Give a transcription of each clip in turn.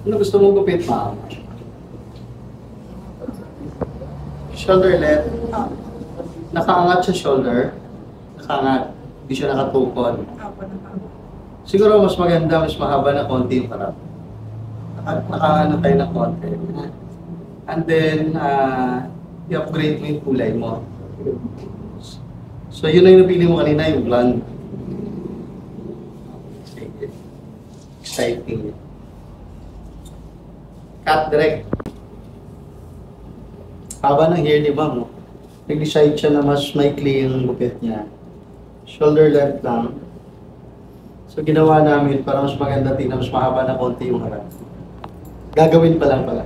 Ano gusto mong gupit, ma'am? Shoulder length. Nakaangat sa shoulder. Nakaangat. Hindi siya nakatukod. Siguro mas maganda, mas mahaba na konti para nakaano tayo ng konti. And then, i-upgrade mo yung kulay mo. So, yun na yung napili mo kanina, yung blonde. Exciting. Cut direct. Haba ng hair ni ma'am. Nag-decide siya na mas maikli yung gupit niya. Shoulder length lang. So, ginawa namin para mas maganda tingnan, mas mahaba na konti yung harap. Gagawin pa lang pala.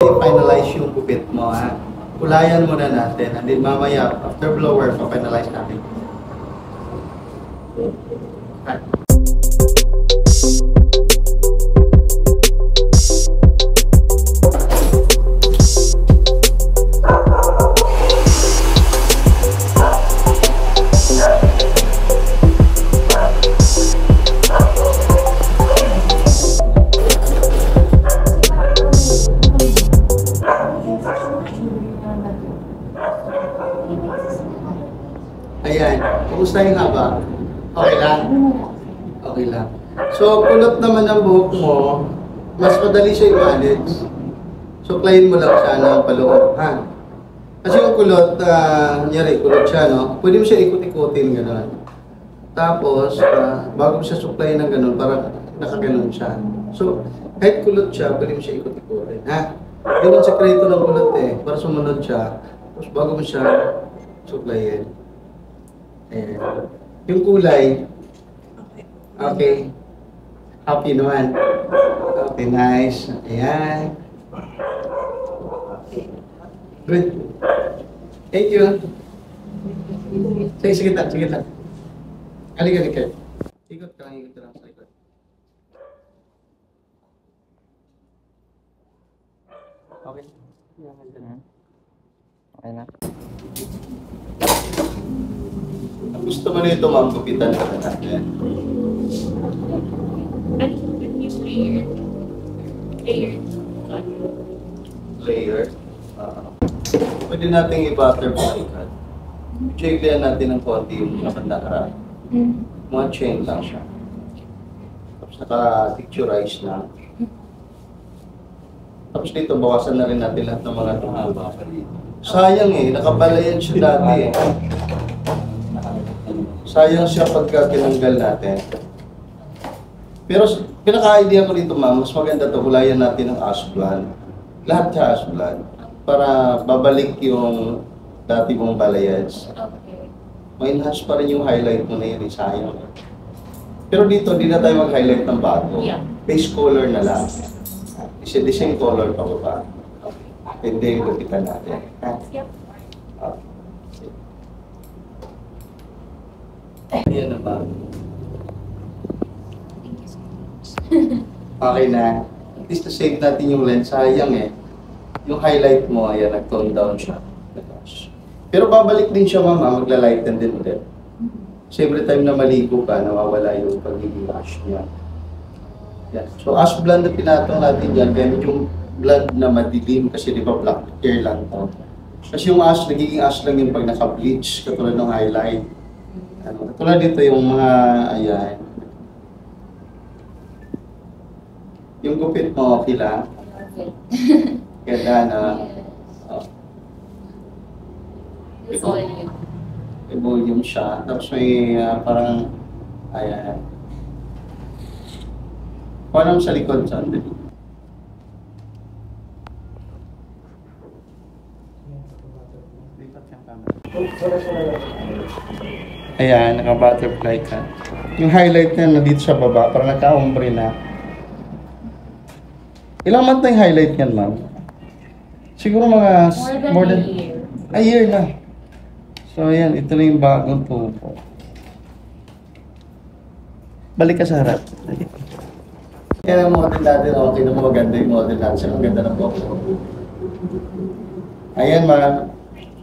I-finalize yung gupit mo, ha? Kulayan muna natin, and then mamaya, after blower, pa-finalize natin. Ayan, kumusta yung haba? Okay lang? Okay lang. So, kulot naman ang buhok mo, mas madali siya i-manage. So, plain mo lang siya ng paloob, ha? Kasi yung kulot, kunyari, kulot siya, no? Pwede mo siya ikot-ikutin, gano'n. Tapos, bago mo siya suklayin ng gano'n, para nakaganon siya. So, kahit kulot siya, pwede mo siya ikot-ikutin, ha? Yun ang sekreto ng kulot para sumunod siya. Tapos, bago mo siya suklayin. Ayan. Yung kulay, okay. Happy naman. Okay, nice. Ayan. Good. Thank you. Sige lang. Halika. Ikot ka lang sa likod. Okay. Okay na. Gusto mo nito, ma'am, gupitan ka natin. Layer. Pwede natin i-butterfly cut. Checklihan natin ng konti yung nakandara. Mga chain lang siya. Tapos naka-picturize na. Tapos dito, bawasan na rin natin lahat ng mga tumaba. Sayang nakabalayan siya dati Sayang siya pagka tinanggal natin. Pero pinaka-idea ko dito, ma'am, mas maganda to, hulayan natin ng ash blonde. Lahat siya ash blonde. Para babalik yung dati mong balayage. Ma-enhance pa rin yung highlight mo na yun, sayang. Pero dito, di na tayo mag-highlight ng bago. Base color na lang. Kasi the same color pa ba? Hindi yung gupitan natin. Ayan na ba? Okay na. At least to save natin yung lens. Sayang Yung highlight mo, ayan, nag-tone down siya. Pero babalik din siya, mama. Magla-lighten din ulit. So every time na maligo ka, nawawala yung pagiging ash niya. Yan. So ash blonde na pinatong natin dyan. Kaya yung blonde na madilim kasi di ba black hair lang to. Kasi yung ash, nagiging ash lang yung pag naka-bleach, katulad ng highlight. Katulad dito yung mga, ayan. Yung gupit mo, okay lang? Okay. Ganda na. It's volume. May volume siya. Tapos may parang, ayan. Parang sa likod, saan? Ayan, naka-butterfly ka. Yung highlight niya na dito sa baba, para naka-ombre na. Ilang month na yung highlight niyan, ma'am? Siguro mga More than a year. a year na. So, ayan, ito na yung bagong tubo. Balik ka sa harap. Kaya ang model natin, okay na maganda yung model natin. Ang ganda ng box. Ayan, ma'am.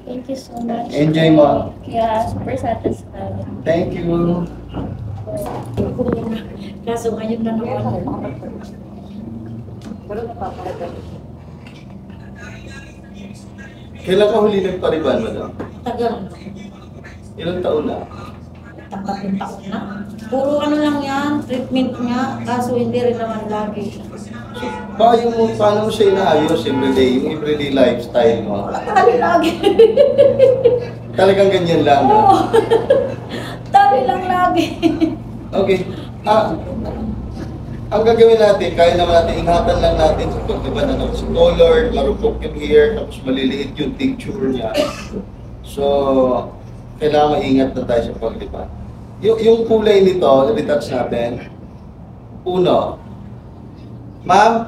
Thank you so much. Enjoy mo. Yeah, super satisfied. Thank you. Kaso ngayon na naman. Pero napapalagal. Kailan ka huli nagpariban mo daw? Tagal. Ilang taon na? Tatlong taon na. Puro ano lang yan, treatment niya. Kaso hindi rin naman lagi. Paano mo siya inaayos everyday, yung everyday lifestyle mo? Lagi. Talagang ganyan lang. No? Oo. Tabi lang lagi. Okay. Ang gagawin natin, kaya naman natin, ingatan lang natin sa pagdiba na si color, marupok yung hair, tapos maliliit yung texture niya. So, kailangan maingat na tayo sa pagdiba. Yung kulay nito, retouch natin. Uno. Ma'am,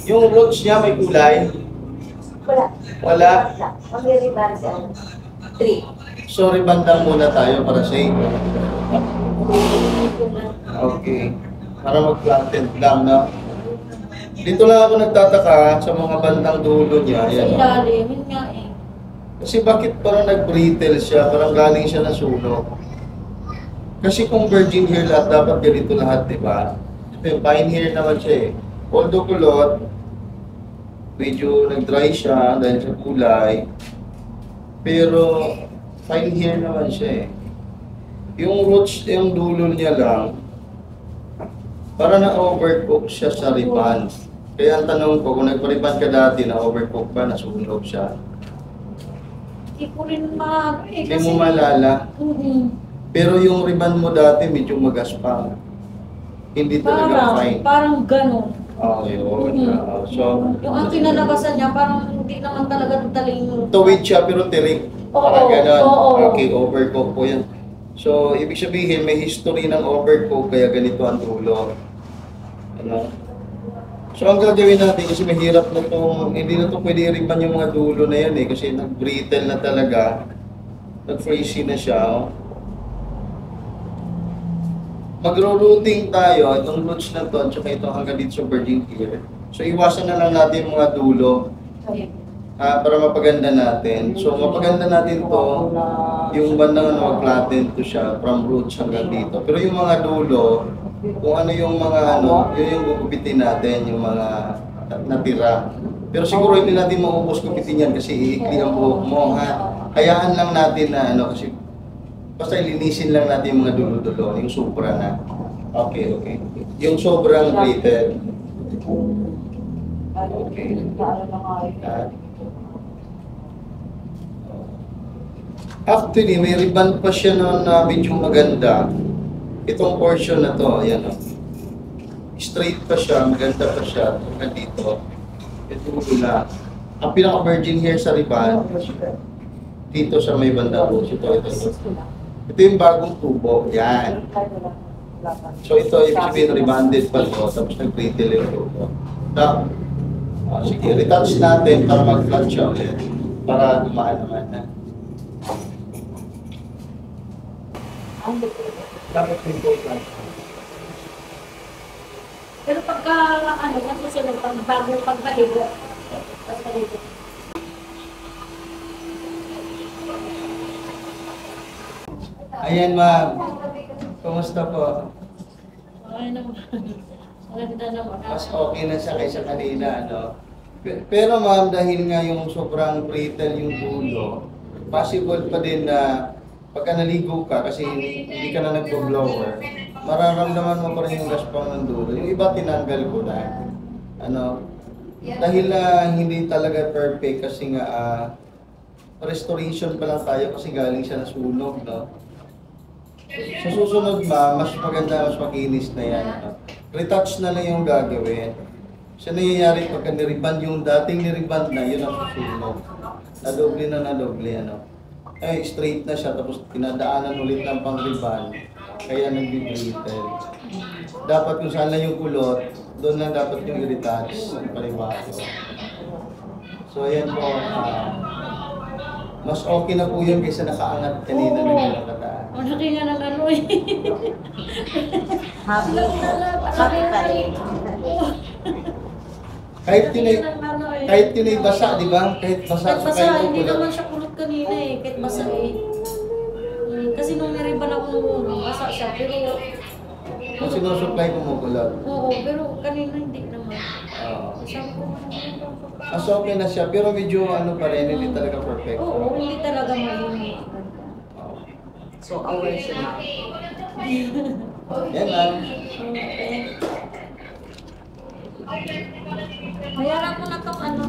yung roots niya may kulay? Wala. Wala? Mag-rebound siya. 3. So, ribandang muna tayo para safe. Okay. Para mag-planted lang, no? Dito lang ako nagtataka sa mga bandang dulo niya. Sa Ayan, no? ilalim, yun nga eh. Kasi bakit parang nag-brittle siya? Parang galing siya na sunog. Kasi kung virgin hair lahat, dapat ganito lahat, di ba? Fine hair naman siya eh. Although kulot, medyo nag-dry siya dahil sa kulay. Pero fine hair naman siya eh. Yung roots, yung dulo niya lang, para na-overcook siya sa riban. Kaya ang tanong ko, kung nagpa-riban ka dati, na-overcook ba, nasunog siya? Hindi ko rin Hindi mo malala. Pero yung riban mo dati, medyo magaspang. Hindi talaga fine. Parang ganun. Okay, yun. So, Yung ang kinalabasan niya, parang hindi naman talaga taling... tuwid siya pero tirik. Oo, Parang gano'n. oo. Okay, overcook po yan. So, ibig sabihin, may history ng overcook, kaya ganito ang dulo. Ano? So, ang gagawin natin, kasi mahirap na itong, hindi na ito pwede i-riban yung mga dulo na yan eh, kasi nag-brittle na talaga. Nag-frizzy na siya. Oh. Magro-rooting tayo, itong roots na to, tsaka ito hanggang dito sa virgin hair. So, iwasan na lang natin yung mga dulo para mapaganda natin. So, mapaganda natin to, yung bandang mag-flatten to siya from roots hanggang dito. Pero yung mga dulo, kung ano yung mga yun yung gugupitin natin, yung mga natira. Pero siguro hindi natin maubos gupitin yan kasi iikli ang buhok mo, ha? Hayaan lang natin na kasi basta ilinisin lang natin yung mga dulo-dulo, yung sobra na. Okay, okay. Yung sobrang rated. Okay. Actually, may ribbon pa siya na medyo maganda. Itong portion na to, ayan o. Straight pa siya, maganda pa siya. Hanggang dito. Ito na. Ang pinaka-virgin hair sa ribbon, dito sa may banda po. Ito yung bagong tubo. Yan. So ito, ibig sabihin, rebanded pa to. Tapos nag-brittle yung tubo. Now, sige, retouch natin para mag-flat siya ulit. Para gumaan naman na. Dapat may flat. Pero pagka, nasusunod, bagong pagpaligo, pagpaligo. Ayan, ma'am. Kumusta po? Okay naman. Maganda naman. Mas okay na siya kaysa kanina, ano? Pero ma'am, dahil nga yung sobrang brittle yung dulo, possible pa din na pagka naligo ka, kasi hindi ka na nag-blower, mararamdaman mo pa rin yung gaspang ng dulo. Yung iba tinanggal ko na. Ano? Dahil hindi talaga perfect kasi nga restoration pa lang tayo kasi galing siya nasunog, no? Sa susunod mas maganda, mas makinis na yan. No? Retouch na lang yung gagawin. Siya nangyayari pagka niriban yung dating niriban na, yun ang susunog. Nadoble na nadoble, ano? ay straight na siya tapos tinadaanan ulit ng pang-riban, kaya nag-brittle. Dapat kung saan lang yung kulot, doon lang dapat yung i-retouch ng panibago. So ayan po, mas okay na po yun kaysa nakaangat kanina Oo. na nilakataan. Malaki nga ng ano eh. Happy. Happy pa rin. Kahit yun ay basa, di ba? Kahit basa, Kahit so basa, kahit hindi kulot. naman siya kulot kanina eh. Kahit basa eh. Kasi nung niriban ako nung basa siya. Pero, Kung sinusupply ko mo kulot. oo, pero kanina hindi naman. Oo. Sabi ko, Mas okay na siya, pero medyo ano pa rin, hindi talaga perfect. oo, hindi talaga mainit. Oo. So, aware siya na. Yan lang. Bayaran ko na tong ano.